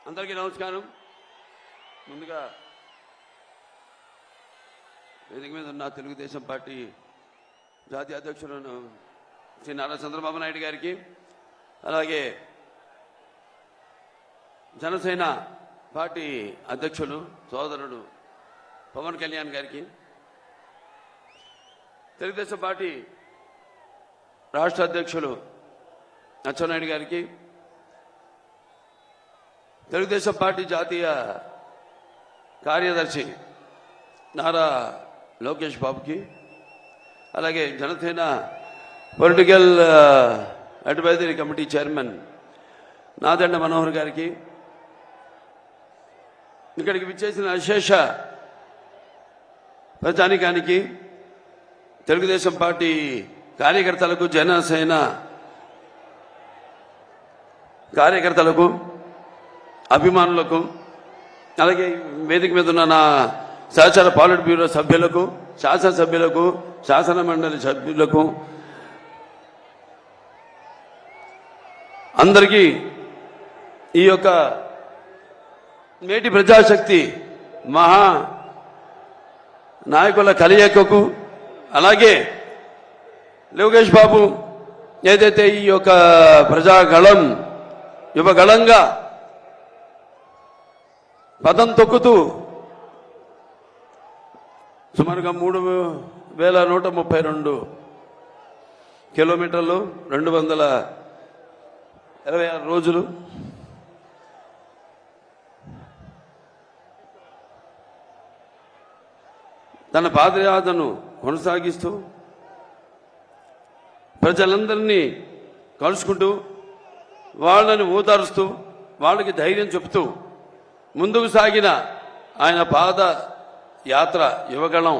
అందరికీ నమస్కారం. ముందుగా వేదిక మీద ఉన్న తెలుగుదేశం పార్టీ జాతీయ అధ్యక్షులు శ్రీ నారా చంద్రబాబు నాయుడు గారికి, అలాగే జనసేన పార్టీ అధ్యక్షులు సోదరుడు పవన్ కళ్యాణ్ గారికి, తెలుగుదేశం పార్టీ రాష్ట్ర అధ్యక్షులు అచ్చెన్నాయుడు గారికి, తెలుగుదేశం పార్టీ జాతీయ కార్యదర్శి నారా లోకేష్ బాబుకి, అలాగే Janasena political advisory committee chairman Nadendla Manohar గారికి, ఇక్కడికి విచ్చేసిన అశేష ప్రజానికానికి, తెలుగుదేశం పార్టీ కార్యకర్తలకు, జనసేన కార్యకర్తలకు, అభిమానులకు, అలాగే వేదిక మీద ఉన్న నా సహచర పాలిట్ బ్యూరో సభ్యులకు, శాసనసభ్యులకు, శాసన మండలి సభ్యులకు అందరికీ ఈ యొక్క నేటి ప్రజాశక్తి మహా నాయకుల కలయికకు, అలాగే లోకేష్ బాబు ఏదైతే ఈ యొక్క ప్రజాగళం యువగళంగా పదం తొక్కుతూ సుమారుగా 3132 కిలోమీటర్లు, 226 రోజులు తన పాదయాత్రను కొనసాగిస్తూ ప్రజలందరినీ కలుసుకుంటూ, వాళ్ళని ఓదారుస్తూ, వాళ్ళకి ధైర్యం చెబుతూ ముందుకు సాగిన ఆయన పాద యాత్ర యువగళం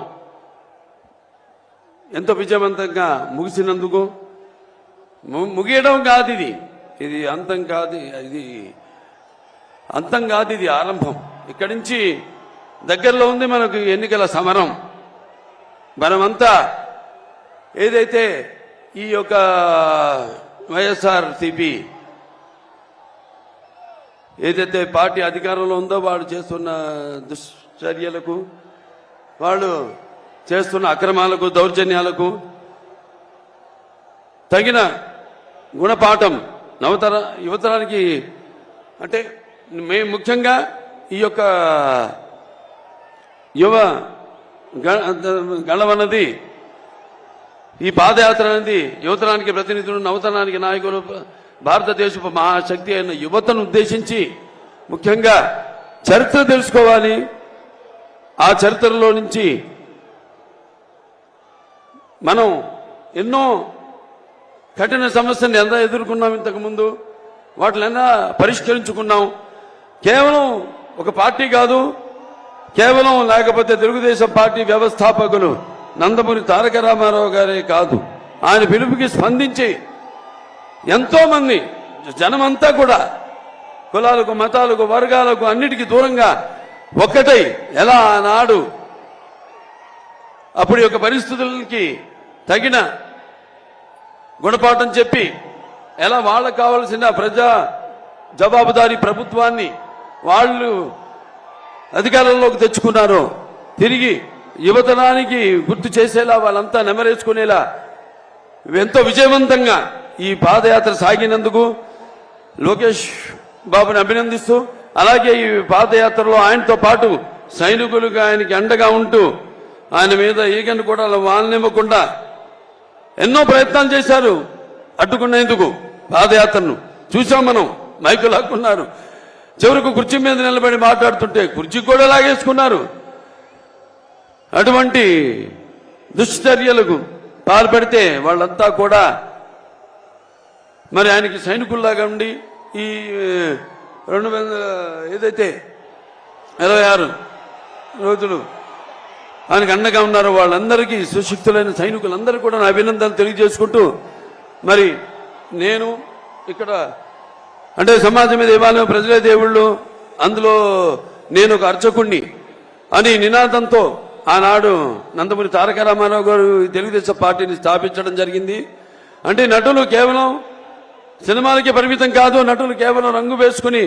ఎంతో విజయవంతంగా ముగిసినందుకు, ముగియడం కాదు ఇది అంతం కాదు, ఇది ఆరంభం. ఇక్కడి నుంచి దగ్గరలో ఉంది మనకు ఎన్నికల సమరం. మనమంతా ఏదైతే ఈ యొక్క వైఎస్ఆర్సీపీ ఏదైతే పార్టీ అధికారంలో ఉందో వాళ్ళు చేస్తున్న దుశ్చర్యలకు, వాళ్ళు చేస్తున్న అక్రమాలకు, దౌర్జన్యాలకు తగిన గుణపాఠం యువతరానికి, అంటే మేము ముఖ్యంగా ఈ యొక్క యువ గళమన్నది, ఈ పాదయాత్ర అనేది యువతరానికి ప్రతినిధులు, నవతరానికి నాయకులు, భారతదేశపు మహాశక్తి అయిన యువతను ఉద్దేశించి ముఖ్యంగా చరిత్ర తెలుసుకోవాలి. ఆ చరిత్రలో నుంచి మనం ఎన్నో కఠిన సమస్యను ఎంత ఎదుర్కొన్నాం, ఇంతకుముందు వాటినైనా పరిష్కరించుకున్నాం. కేవలం ఒక పార్టీ కాదు, కేవలం లేకపోతే తెలుగుదేశం పార్టీ వ్యవస్థాపకులు నందమూరి తారక రామారావు గారే కాదు, ఆయన పిలుపుకి స్పందించి ఎంతో మంది జనమంతా కూడా కులాలకు, మతాలకు, వర్గాలకు అన్నిటికీ దూరంగా ఒక్కటై ఎలా ఆనాడు అప్పుడు యొక్క పరిస్థితులకి తగిన గుణపాఠం చెప్పి ఎలా వాళ్ళకు కావలసిన ప్రజా జవాబుదారీ ప్రభుత్వాన్ని వాళ్ళు అధికారంలోకి తెచ్చుకున్నారో తిరిగి యువతరానికి గుర్తు చేసేలా, వాళ్ళంతా నెమరేసుకునేలా ఎంతో విజయవంతంగా ఈ పాదయాత్ర సాగినందుకు లోకేష్ బాబుని అభినందిస్తూ, అలాగే ఈ పాదయాత్రలో ఆయనతో పాటు సైనికులుగా ఆయనకి అండగా ఉంటూ ఆయన మీద ఈగను కూడా వాలనివ్వకుండా ఎన్నో ప్రయత్నాలు చేశారు అడ్డుకునేందుకు. పాదయాత్రను చూసాం మనం, మైకులు లాక్కున్నారు, చివరికి కుర్చీ మీద నిలబడి మాట్లాడుతుంటే కుర్చీ కూడా లాగేసుకున్నారు. అటువంటి దుశ్చర్యలకు పాల్పడితే వాళ్ళంతా కూడా మరి ఆయనకి సైనికుల్లాగా ఉండి ఈ 26 రోజులు ఆయనకు అండగా ఉన్నారు. వాళ్ళందరికీ సుశక్తులైన సైనికులందరూ కూడా నా అభినందనలు తెలియజేసుకుంటూ, మరి నేను ఇక్కడ అంటే సమాజం మీద ఇవాళ ప్రజలే దేవుళ్ళు, అందులో నేను ఒక అర్చకుణ్ణి అని నినాదంతో ఆనాడు నందమూరి తారక రామారావు గారు తెలుగుదేశం పార్టీని స్థాపించడం జరిగింది. అంటే నటులు కేవలం సినిమాలకి పరిమితం కాదు, నటులు కేవలం రంగు వేసుకుని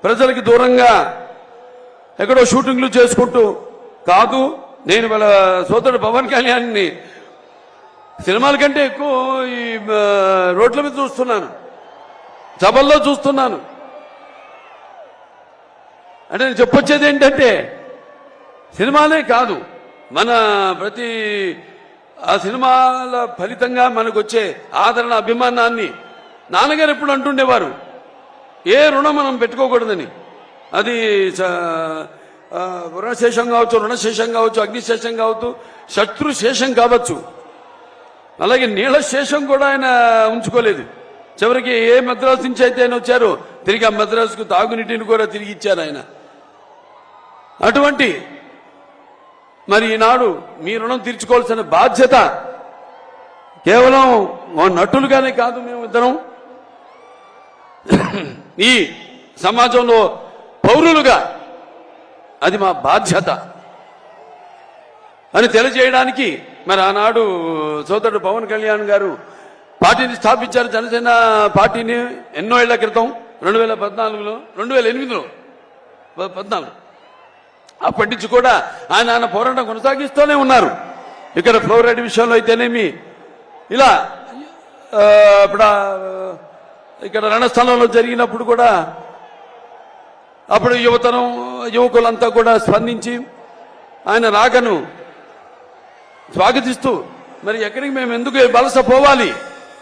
ప్రజలకి దూరంగా ఎక్కడో షూటింగ్లు చేసుకుంటూ కాదు. నేను వాళ్ళ సోదరుడు పవన్ కళ్యాణ్ని సినిమాల కంటే ఎక్కువ ఈ రోడ్ల మీద చూస్తున్నాను, సభల్లో చూస్తున్నాను. అంటే నేను చెప్పొచ్చేది ఏంటంటే సినిమాలే కాదు, మన ప్రతి ఆ సినిమాల ఫలితంగా మనకు వచ్చే ఆదరణ, అభిమానాన్ని నాన్నగారు ఎప్పుడు అంటుండేవారు, ఏ రుణం మనం పెట్టుకోకూడదని. అది రుణశేషం కావచ్చు, రుణశేషం కావచ్చు, అగ్నిశేషం కావచ్చు, శత్రు శేషం కావచ్చు. అలాగే నీళ్ల శేషం కూడా ఆయన ఉంచుకోలేదు. చివరికి ఏ మద్రాసు నుంచి అయితే ఆయన వచ్చారో తిరిగి ఆ మద్రాసుకు తాగునీటిని కూడా తిరిగి ఇచ్చారు ఆయన. అటువంటి మరి ఈనాడు మీ రుణం తీర్చుకోవాల్సిన బాధ్యత కేవలం నటులుగానే కాదు, మేమిద్దరం ఈ సమాజంలో పౌరులుగా అది మా బాధ్యత అని తెలియజేయడానికి మరి ఆనాడు సోదరుడు పవన్ కళ్యాణ్ గారు పార్టీని స్థాపించారు. జనసేన పార్టీని ఎన్నో ఏళ్ల క్రితం 2014లో 2008లో 14 అప్పటి నుంచి కూడా ఆయన పోరాటం కొనసాగిస్తూనే ఉన్నారు. ఇక్కడ ఫ్లోరైడ్ విషయంలో అయితేనేమి, ఇలా ఇప్పుడు ఇక్కడ రణస్థలంలో జరిగినప్పుడు కూడా అప్పుడు యువకులంతా కూడా స్పందించి ఆయన రాకను స్వాగతిస్తూ మరి ఎక్కడికి మేము ఎందుకు వలస పోవాలి,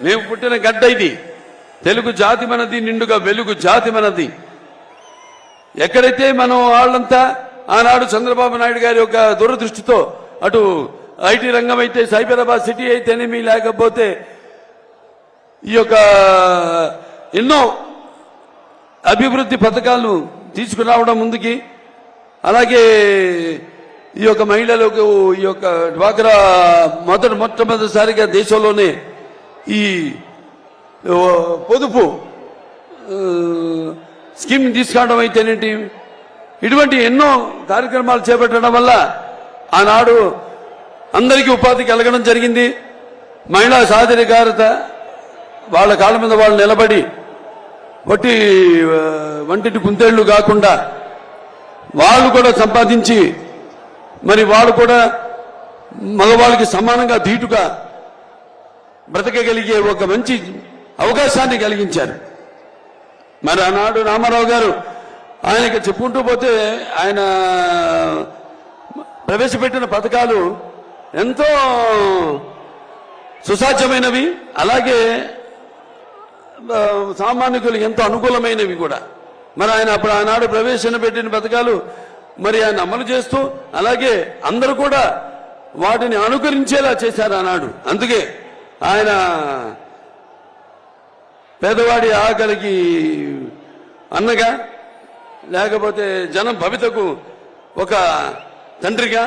మేము పుట్టిన గడ్డ ఇది, తెలుగు జాతి మనది, నిండుగా వెలుగు జాతి మనది. ఎక్కడైతే మనం వాళ్ళంతా ఆనాడు చంద్రబాబు నాయుడు గారి యొక్క దూరదృష్టితో అటు ఐటీ రంగం అయితే, సైబరాబాద్ సిటీ అయితేనేమి, లేకపోతే ఈ యొక్క ఎన్నో అభివృద్ధి పథకాలను తీసుకురావడం ముందుకి, అలాగే ఈ యొక్క మహిళలకు ఈ యొక్క డ్వాక్రా మొట్టమొదటిసారిగా దేశంలోనే ఈ పొదుపు స్కీమ్ తీసుకురావడం అయితేనేంటి, ఇటువంటి ఎన్నో కార్యక్రమాలు చేపట్టడం వల్ల ఆనాడు అందరికీ ఉపాధి కలగడం జరిగింది. మహిళా సాధికారత, వాళ్ళ కాళ్ళ మీద వాళ్ళు నిలబడి వంటిటి కుందేళ్లు కాకుండా వాళ్ళు కూడా సంపాదించి మరి వాళ్ళు కూడా మగవాళ్ళకి సమానంగా ధీటుగా బ్రతకగలిగే ఒక మంచి అవకాశాన్ని కలిగించారు. మరి ఆనాడు రామారావు గారు ఆయనకి చెప్పుకుంటూ పోతే ఆయన ప్రవేశపెట్టిన పథకాలు ఎంతో సుసాధ్యమైనవి, అలాగే సామాన్యులు ఎంతో అనుకూలమైనవి కూడా. మరి ఆయన అప్పుడు ఆనాడు ప్రవేశపెట్టిన పథకాలు మరి ఆయన అమలు చేస్తూ, అలాగే అందరూ కూడా వాటిని అనుకరించేలా చేశారు ఆనాడు. అందుకే ఆయన పేదవాడి ఆకలికి అన్నగా, లేకపోతే జనం భవితకు ఒక తండ్రిగా,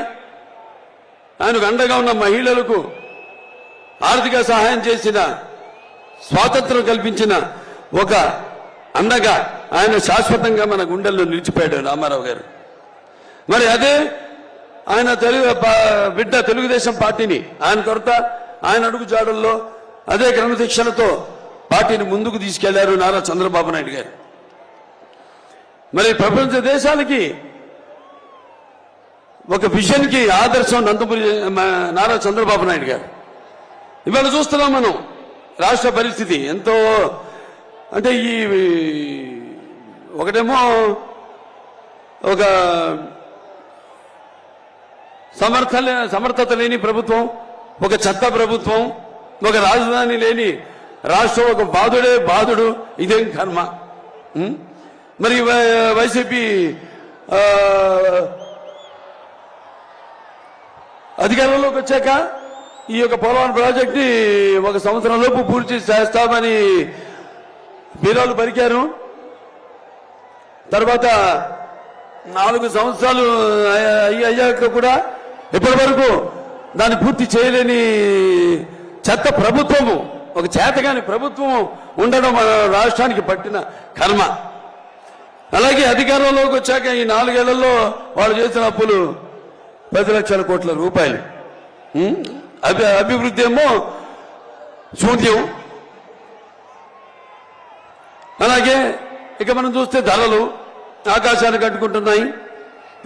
ఆయనకు అండగా ఉన్న మహిళలకు ఆర్థిక సహాయం చేసిన, స్వాతంత్రం కల్పించిన ఒక అండగా ఆయన శాశ్వతంగా మన గుండెల్లో నిలిచిపోయాడు రామారావు గారు. మరి అదే ఆయన బిడ్డ తెలుగుదేశం పార్టీని ఆయన కొరత, ఆయన అడుగు జాడల్లో అదే క్రమశిక్షణతో పార్టీని ముందుకు తీసుకెళ్లారు నారా చంద్రబాబు నాయుడు గారు. మరి ప్రపంచ దేశాలకి ఒక విజన్ కి ఆదర్శం నందమూరి నారా చంద్రబాబు నాయుడు గారు. ఇవాళ చూస్తున్నాం మనం రాష్ట్ర పరిస్థితి ఎంతో, అంటే ఈ ఒకటేమో ఒక సమర్థత లేని ప్రభుత్వం, ఒక చెత్త ప్రభుత్వం, ఒక రాజధాని లేని రాష్ట్రం, ఒక బాధుడు, ఇదేం కర్మ. మరి వైసీపీ అధికారంలోకి వచ్చాక ఈ యొక్క పోలవరం ప్రాజెక్ట్ ని 1 సంవత్సరంలోపు పూర్తి చేస్తామని బీరాలు పలికారు. తర్వాత 4 సంవత్సరాలు అయ్యాక కూడా ఇప్పటి వరకు దాన్ని పూర్తి చేయలేని చెత్త ప్రభుత్వము, ఒక చేతగాని ప్రభుత్వం ఉండడం మన రాష్ట్రానికి పట్టిన కర్మ. అలాగే అధికారంలోకి వచ్చాక ఈ 4 ఏళ్లలో వాళ్ళు చేసిన అప్పులు 10 లక్షల కోట్ల రూపాయలు. అభివృద్ధి ఏమో శూన్యం. అలాగే ఇక మనం చూస్తే ధరలు ఆకాశానికి అంటుకుంటున్నాయి.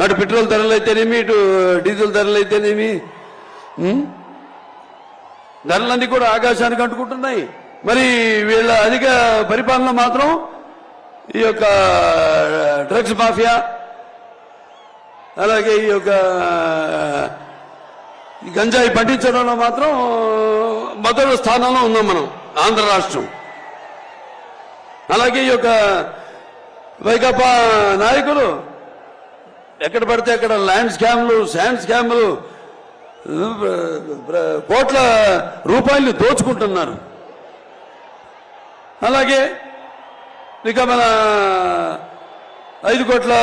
అటు పెట్రోల్ ధరలు అయితేనేమి, ఇటు డీజిల్ ధరలు అయితేనేమి, ధరలన్నీ కూడా ఆకాశానికి అంటుకుంటున్నాయి. మరి వీళ్ళ అధిక పరిపాలన మాత్రం ఈ యొక్క డ్రగ్స్ మాఫియా, అలాగే ఈ యొక్క గంజాయి పండించడంలో మాత్రం మొదటి స్థానంలో ఉన్నాం మనం, ఆంధ్ర రాష్ట్రం. అలాగే ఈ యొక్క వైకాపా నాయకులు ఎక్కడ పడితే అక్కడ ల్యాండ్ స్కామ్లు, శాండ్ స్కామ్లు, కోట్ల రూపాయలు దోచుకుంటున్నారు. అలాగే ఇక మన 5 కోట్ల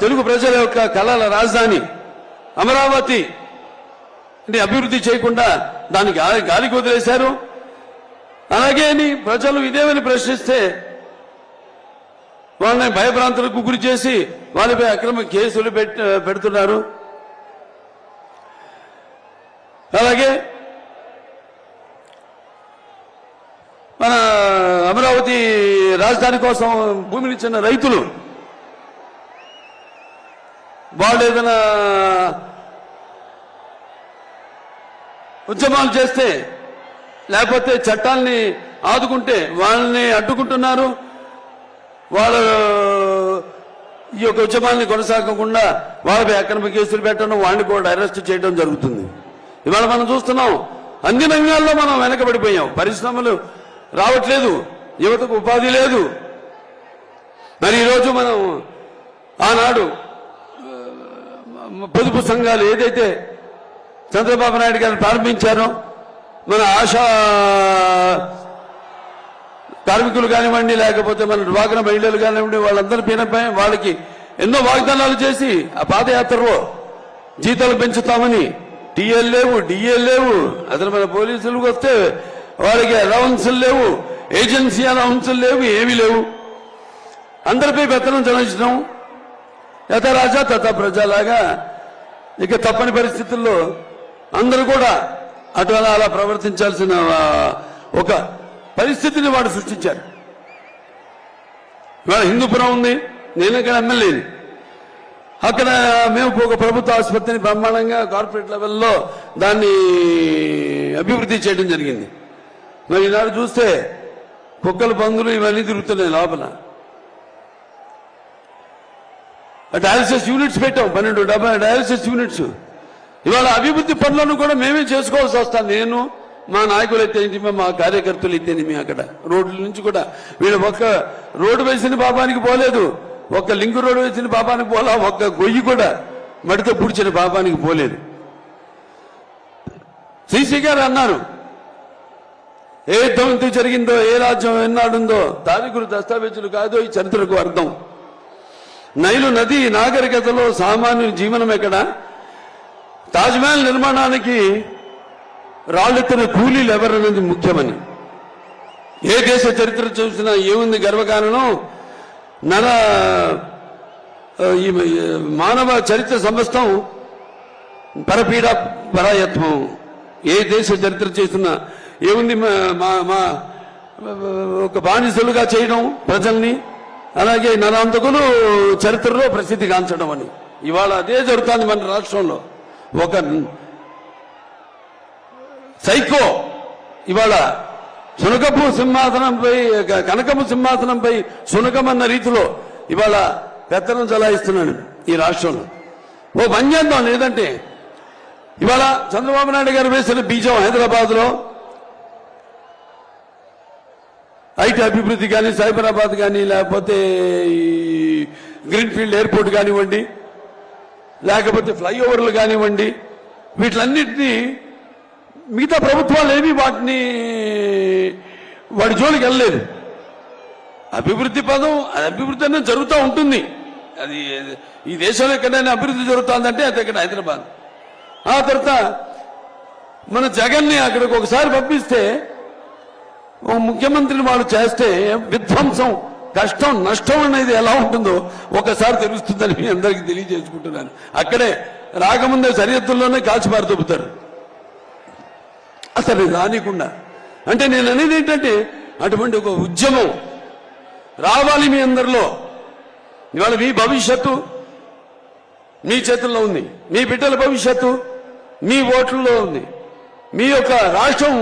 తెలుగు ప్రజల యొక్క కళల రాజధాని అమరావతి అభివృద్ధి చేయకుండా దానికి గాలికి వదిలేశారు. అలాగే ప్రజలు ఇదేమని ప్రశ్నిస్తే వాళ్ళని భయభ్రాంతులకు గురి చేసి వాళ్ళపై అక్రమ కేసులు పెడుతున్నారు. అలాగే మన అమరావతి రాజధాని కోసం భూమిని ఇచ్చిన రైతులు వాళ్ళు ఏదైనా ఉద్యమాలు చేస్తే లేకపోతే చట్టాల్ని ఆదుకుంటే వాళ్ళని అడ్డుకుంటున్నారు. వాళ్ళ ఈ యొక్క ఉద్యమాన్ని కొనసాగకుండా వాళ్ళపై అక్రమ కేసులు పెట్టడం, వాళ్ళని కూడా అరెస్ట్ చేయడం జరుగుతుంది. ఇవాళ మనం చూస్తున్నాం, అన్ని రంగాల్లో మనం వెనకబడిపోయాం. పరిశ్రమలు రావట్లేదు, యువతకు ఉపాధి లేదు. మరి ఈరోజు మనం ఆనాడు పొదుపు సంఘాలు ఏదైతే చంద్రబాబు నాయుడు గారు ప్రారంభించారో, మన ఆశా కార్మికులు కానివ్వండి, లేకపోతే మన డ్వాక్రా మహిళలు కానివ్వండి, వాళ్ళందరి పైనపై వాళ్ళకి ఎన్నో వాగ్దానాలు చేసి ఆ పాదయాత్రలో జీతాలు పెంచుతామని, టీఎల్ లేవు, డిఎల్ లేవు, అసలు మన పోలీసులకు వస్తే వాళ్ళకి అలవన్సులు లేవు, ఏజెన్సీ అలవన్సులు లేవు, ఏమీ లేవు. అందరిపై పెత్తనం చెల్లించడం, యథ రాజా తథ ప్రజలాగా ఇక తప్పని పరిస్థితుల్లో అందరూ కూడా అటు అలా ప్రవర్తించాల్సిన ఒక పరిస్థితిని వాడు సృష్టించారు. ఇవాళ హిందూపురం ఉంది, నేను ఇక్కడ ఎమ్మెల్యేని. అక్కడ మేము ఒక ప్రభుత్వ ఆసుపత్రిని బ్రహ్మాండంగా కార్పొరేట్ లెవెల్లో దాన్ని అభివృద్ధి చేయడం జరిగింది. మరి ఈనాడు చూస్తే కుక్కలు, పందులు ఇవన్నీ తిరుగుతున్నాయి లోపల. డయాలసిస్ యూనిట్స్ పెట్టాం, 12 డయాలసిస్ యూనిట్స్. ఇవాళ అభివృద్ధి పనులను కూడా మేమే చేసుకోవాల్సి వస్తాం. నేను, మా నాయకులు అయితేనేమి, మా కార్యకర్తలు అయితేనేమి. అక్కడ రోడ్ల నుంచి కూడా వీళ్ళు ఒక్క రోడ్డు వేసిన పాపానికి పోలేదు, ఒక్క లింక్ రోడ్డు వేసిన పాపానికి పోలా, ఒక్క గొయ్యి కూడా మడితో పుడిచిన పాపానికి పోలేదు. సిసి గారు అన్నారు, ఏ యుద్ధం ఎందుకు జరిగిందో, ఏ రాజ్యం ఎన్నాడుందో తారీఖులు దస్తావేజులు కాదో ఈ చరిత్రకు అర్థం. నైలు నది నాగరికతలో సామాన్యుని జీవనం ఎక్కడ, తాజ్మహల్ నిర్మాణానికి రాళ్ళెత్తిన కూలీలు ఎవరన్నది ముఖ్యమని. ఏ దేశ చరిత్ర చూసినా ఏముంది గర్వకారణం, ఈ మానవ చరిత్ర సమస్తం పరపీడ పరాయత్వం. ఏ దేశ చరిత్ర చేసినా ఏముంది, ఒక బానిసలుగా చేయడం ప్రజల్ని, అలాగే నరాంతకులు చరిత్రలో ప్రసిద్ధి గాంచడం అని. ఇవాళ అదే జరుగుతుంది మన రాష్ట్రంలో. ఒక సైకో ఇవాళ శునకపు సింహాసనంపై, కనకపు సింహాసనంపై శునకం అన్న రీతిలో ఇవాళ పెత్తనం చలాయిస్తున్నాడు ఈ రాష్ట్రంలో. ఓ పని చేద్దాం, లేదంటే ఇవాళ చంద్రబాబు నాయుడు గారు వేసిన బీజం హైదరాబాద్ లో ఐటీ అభివృద్ధి కానీ, సైబరాబాద్ కానీ, లేకపోతే గ్రీన్ఫీల్డ్ ఎయిర్పోర్ట్ కానివ్వండి, లేకపోతే ఫ్లైఓవర్లు కానివ్వండి, వీటిలన్నింటినీ మిగతా ప్రభుత్వాలు ఏమీ వాడి జోలికి వెళ్ళలేదు. అభివృద్ధి పదం, అభివృద్ధి అనేది జరుగుతూ ఉంటుంది. అది ఈ దేశంలో ఎక్కడైనా అభివృద్ధి జరుగుతుందంటే అది ఇక్కడ హైదరాబాద్. ఆ తర్వాత మన జగన్ని అక్కడికి ఒకసారి పంపిస్తే, ఓ ముఖ్యమంత్రిని వాడు చేస్తే విధ్వంసం, కష్టం, నష్టం అనేది ఎలా ఉంటుందో ఒకసారి తెలుస్తుందని మీ అందరికీ తెలియజేసుకుంటున్నాను. అక్కడే రాకముందే సరిహద్దుల్లోనే కాల్చిపారు దొబ్బుతారు అసలు రానికుండా. అంటే నేను అనేది ఏంటంటే, అటువంటి ఒక ఉద్యమం రావాలి మీ అందరిలో. ఇవాళ మీ భవిష్యత్తు మీ చేతుల్లో ఉంది, మీ బిడ్డల భవిష్యత్తు మీ ఓట్లలో ఉంది, మీ యొక్క రాష్ట్రం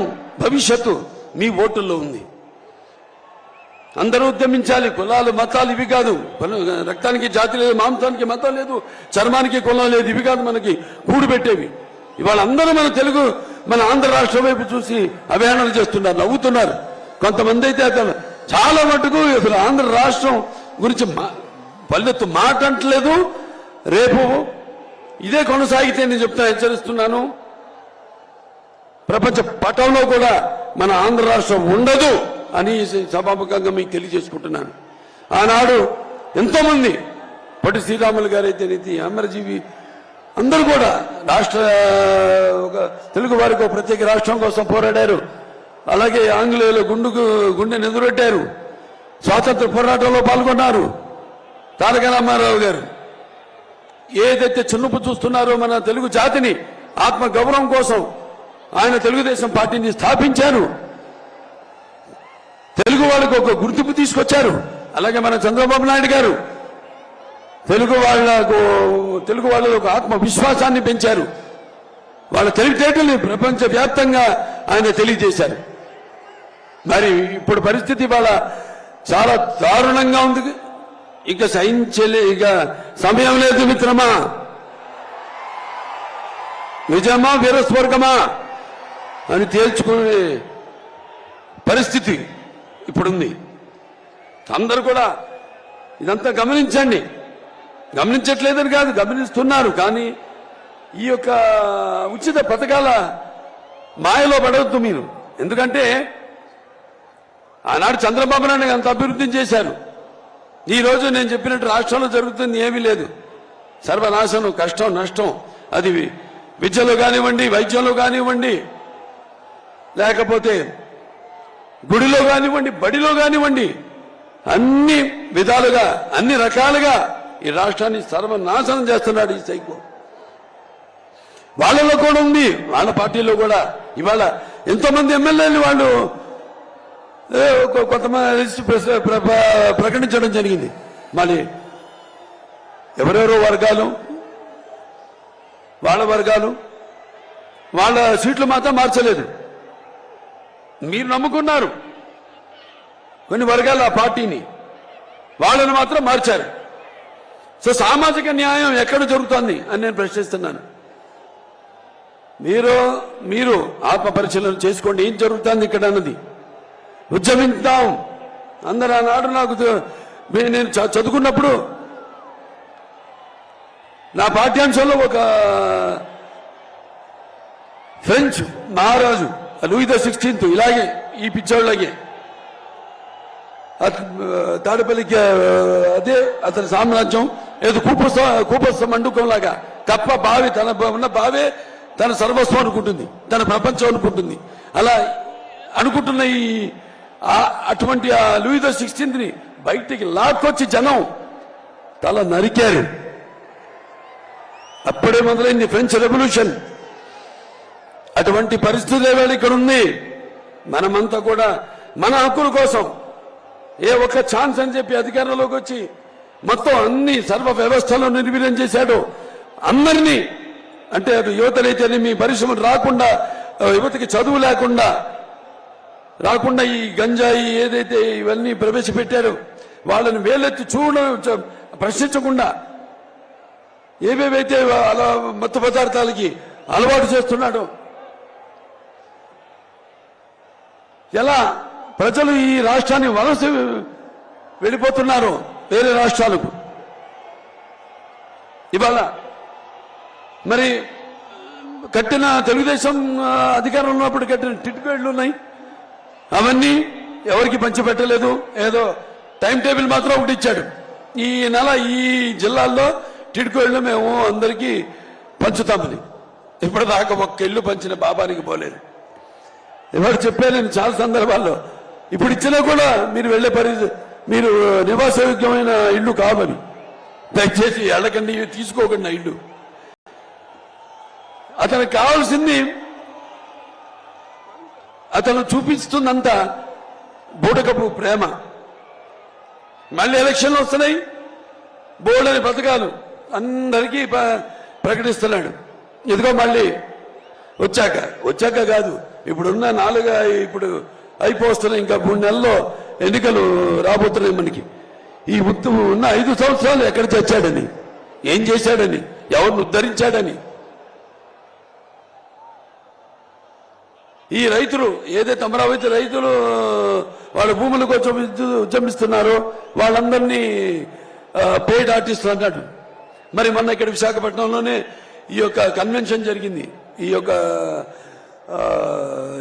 భవిష్యత్తు మీ ఓటుల్లో ఉంది. అందరూ ఉద్యమించాలి. కులాలు మతాలు ఇవి కాదు. రక్తానికి జాతి లేదు, మాంసానికి మతం లేదు, చర్మానికి కులం లేదు, ఇవి కాదు మనకి కూడుపెట్టేవి. ఇవాళ అందరూ మన ఆంధ్ర రాష్ట్రం వైపు చూసి అభియానాలు చేస్తున్నారు, నవ్వుతున్నారు. కొంతమంది అయితే అతను చాలా మటుకు అసలు ఆంధ్ర రాష్ట్రం గురించి పల్లెత్తు మాట అంటలేదు. రేపు ఇదే కొనసాగితే నేను హెచ్చరిస్తున్నాను, ప్రపంచ పటంలో కూడా మన ఆంధ్ర రాష్ట్రం ఉండదు అని సభాముఖంగా మీకు తెలియజేసుకుంటున్నాను. ఆనాడు ఎంతో మంది పొట్టి శ్రీరాములు గారైతే నీతి అమరజీవి అందరూ కూడా తెలుగు వారికి ఒక ప్రత్యేక రాష్ట్రం కోసం పోరాడారు. అలాగే ఆంగ్లేయులు గుండె ఎదురొట్టారు, స్వాతంత్ర పోరాటంలో పాల్గొన్నారు. తారక రామారావు గారు ఏదైతే చిన్నపు చూస్తున్నారో మన తెలుగు జాతిని ఆత్మ గౌరవం కోసం ఆయన తెలుగుదేశం పార్టీని స్థాపించారు. తెలుగు వాళ్ళకు ఒక గుర్తింపు తీసుకొచ్చారు. అలాగే మన చంద్రబాబు నాయుడు గారు తెలుగు వాళ్ళలో ఒక ఆత్మవిశ్వాసాన్ని పెంచారు. వాళ్ళ తెలివితేటల్ని ప్రపంచ వ్యాప్తంగా ఆయన తెలియజేశారు. మరి ఇప్పుడు పరిస్థితి వాళ్ళ చాలా దారుణంగా ఉంది. ఇక ఇక సమయం లేదు మిత్రమా. నిజమా వీరస్వర్గమా అని తేల్చుకునే పరిస్థితి ఇప్పుడుంది. అందరూ కూడా ఇదంతా గమనించండి. గమనించట్లేదని కాదు, గమనిస్తున్నారు. కానీ ఈ యొక్క ఉచిత పథకాల మాయలో పడవద్దు మీరు. ఎందుకంటే ఆనాడు చంద్రబాబు నాయుడు అంత అభివృద్ధి చేశారు. ఈ రోజు నేను చెప్పినట్టు రాష్ట్రంలో జరుగుతుంది ఏమీ లేదు. సర్వనాశనం, కష్టం, నష్టం. అది విద్యలో కానివ్వండి, వైద్యంలో కానివ్వండి, లేకపోతే గుడిలో కానివ్వండి, బడిలో కానివ్వండి, అన్ని విధాలుగా అన్ని రకాలుగా ఈ రాష్ట్రాన్ని సర్వనాశనం చేస్తున్నాడు ఈ సైకో. వాళ్ళలో కూడా ఉంది, వాళ్ళ పార్టీలో కూడా. ఇవాళ ఎంతో మంది ఎమ్మెల్యేలు వాళ్ళు కొంతమంది ప్రకటించడం జరిగింది. మళ్ళీ ఎవరెవరో వర్గాలు వాళ్ళ సీట్లు మాత్రం మార్చలేదు. మీరు నమ్ముకున్నారు కొన్ని వర్గాలు ఆ పార్టీని, వాళ్ళని మాత్రం మార్చారు. సో సామాజిక న్యాయం ఎక్కడ జరుగుతోంది అని నేను ప్రశ్నిస్తున్నాను. మీరు ఆత్మ పరిశీలన చేసుకోండి, ఏం జరుగుతుంది ఇక్కడ అన్నది. ఉద్యమిద్దాం అందరూ. ఆనాడు నేను చదువుకున్నప్పుడు నా పాఠ్యాంశంలో ఒక ఫ్రెంచ్ మహారాజు లూయి ద 16 ఇలాగే ఈ పిచ్చోళ్ళగే తాడపల్లికి అదే అతని సామ్రాజ్యం ఏదో కూపస్థ మండుకంలాగా కప్ప బావి తన ఉన్న బావే తన సర్వస్వం అనుకుంటుంది, తన ప్రపంచం అనుకుంటుంది. అలా అనుకుంటున్న అటువంటి ఆ లూయి ద 16ని బయటికి లాక్కొచ్చి జనం తల నరికారు. అప్పుడే మొదలైంది ఫ్రెంచ్ రెవల్యూషన్. అటువంటి పరిస్థితి వేళ ఇక్కడ ఉంది. మనమంతా కూడా మన హక్కుల కోసం ఏ ఒక్క ఛాన్స్ అని చెప్పి అధికారంలోకి వచ్చి మొత్తం అన్ని సర్వ వ్యవస్థలను నిర్వీర్యం చేశాడు. అందరినీ అంటే అటు యువతలైతే మీ పరిశ్రమలు రాకుండా, యువతకి చదువు రాకుండా ఈ గంజాయి ఏదైతే ఇవన్నీ ప్రవేశపెట్టారో వాళ్ళని వేలెత్తి ప్రశ్నించకుండా ఏవేవైతే అలా మత్తు పదార్థాలకి అలవాటు చేస్తున్నాడో, ఎలా ప్రజలు ఈ రాష్ట్రాన్ని వలస వెళ్ళిపోతున్నారు వేరే రాష్ట్రాలకు. ఇవాళ మరి కట్టిన తెలుగుదేశం అధికారంలో ఉన్నప్పుడు కట్టిన టిట్కోడ్లు ఉన్నాయి, అవన్నీ ఎవరికి పంచిపెట్టలేదు. ఏదో టైం టేబుల్ మాత్రం ఒకటి ఇచ్చాడు. ఈ నెల ఈ జిల్లాల్లో టిట్కోడ్లు మేము అందరికీ పంచుతామని. ఇప్పటిదాకా ఒక్క ఇల్లు పంచిన బాబానికి పోలేదు. ఎవరు చెప్పాను నేను చాలా సందర్భాల్లో. ఇప్పుడు ఇచ్చినా కూడా మీరు వెళ్లే మీరు నివాసయోగ్యమైన ఇల్లు కావని, దయచేసి ఎళ్ళకండి, తీసుకోకండి ఆ ఇల్లు. అతనికి కావాల్సింది అతను చూపిస్తుందంతా బూటకపు ప్రేమ. మళ్ళీ ఎలక్షన్లు వస్తున్నాయి, బోర్డని పథకాలు అందరికీ ప్రకటిస్తున్నాడు. ఇదిగో మళ్ళీ వచ్చాక కాదు, ఇప్పుడున్న ఇప్పుడు అయిపోతున్నాయి, ఇంకా 3 నెలల్లో ఎన్నికలు రాబోతున్నాయి మనకి. ఈ ఉన్న 5 సంవత్సరాలు ఎక్కడ చచ్చాడని, ఏం చేశాడని, ఎవరిని ఉద్ధరించాడని, ఈ రైతులు ఏదైతే అమరావతి రైతులు వాళ్ళ భూముల కోసం ఉద్యమిస్తున్నారో వాళ్ళందరినీ పెయిడ్ ఆర్టిస్టులు అన్నాడు. మరి మొన్న ఇక్కడ విశాఖపట్నంలోనే ఈ యొక్క కన్వెన్షన్ జరిగింది, ఈ యొక్క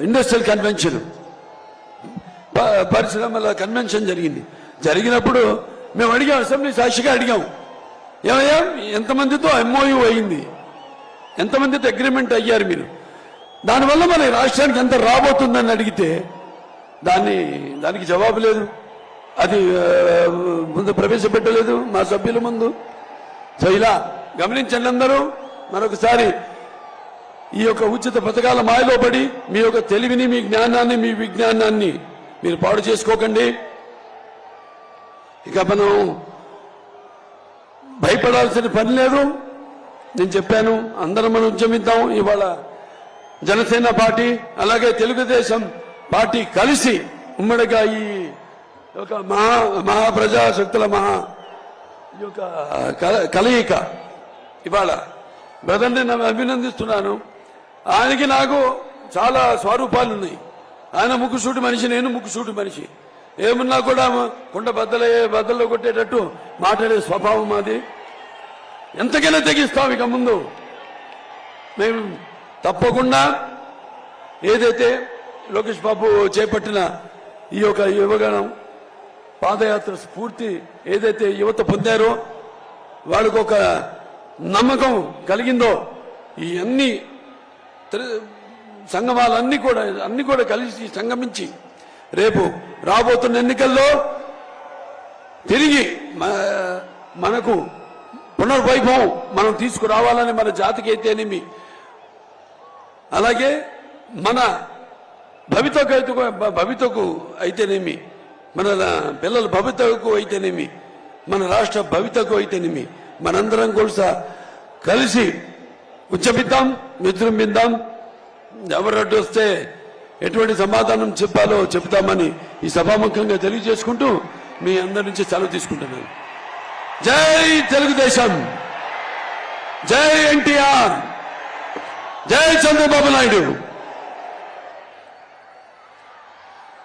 ఇండస్ట్రియల్ కన్వెన్షన్, పరిశ్రమల కన్వెన్షన్ జరిగినప్పుడు మేము అడిగాం, అసెంబ్లీ సాక్షిగా అడిగాం, ఏమయ్యా ఎంతమందితో ఎంఓయూ అయింది, ఎంతమందితో అగ్రిమెంట్ అయ్యారు మీరు, దానివల్ల మన రాష్ట్రానికి ఎంత రాబోతుందని అడిగితే దానికి జవాబు లేదు, అది ముందు ప్రవేశపెట్టలేదు మా సభ్యుల ముందు. సో ఇలా గమనించండి అందరూ, మరొకసారి ఈ యొక్క ఉచిత పథకాల మాయలో పడి మీ యొక్క తెలివిని, మీ జ్ఞానాన్ని, మీ విజ్ఞానాన్ని మీరు పాడు చేసుకోకండి. ఇక మనం భయపడాల్సిన పని లేదు. నేను చెప్పాను, అందరం మనం ఉద్యమిద్దాం. ఇవాళ జనసేన పార్టీ అలాగే తెలుగుదేశం పార్టీ కలిసి ఉమ్మడిగా ఈ యొక్క మహాప్రజాశక్తుల ఈ యొక్క కలయిక ఇవాళ బ్రదర్ని నేను అభినందిస్తున్నాను. ఆయనకి నాకు చాలా స్వరూపాలు ఉన్నాయి. ఆయన ముక్కుసూటి మనిషి, నేను ముక్కుసూటి మనిషి. ఏమున్నా కూడా కుండ బద్దల్లో కొట్టేటట్టు మాట్లాడే స్వభావం మాది. ఎంతకైనా తెగిస్తాం. ఇక ముందు మేము తప్పకుండా ఏదైతే లోకేష్ బాబు చేపట్టిన ఈ యొక్క యువగణం పాదయాత్ర స్ఫూర్తి ఏదైతే యువత పొందారో, వాళ్ళకు ఒక నమ్మకం కలిగిందో, ఈ అన్ని సంగమాలన్నీ కూడా కలిసి సంగమించి రేపు రాబోతున్న ఎన్నికల్లో తిరిగి మనకు పునర్వైభవం మనం తీసుకురావాలని, మన జాతికి అయితేనేమి, అలాగే మన భవితకు అయితేనేమి, మన పిల్లల భవితకు అయితేనేమి, మన రాష్ట్ర భవితకు అయితేనేమి, మనందరం కూడా కలిసి ఉద్యమిద్దాం, విజృంభిద్దాం. ఎవరడ్డు వస్తే ఎటువంటి సమాధానం చెప్పాలో చెప్తామని ఈ సభాముఖంగా తెలియజేసుకుంటూ మీ అందరి నుంచి సెలవు తీసుకుంటున్నాను. జై తెలుగుదేశం, జై ఎన్టీఆర్, జై చంద్రబాబు నాయుడు.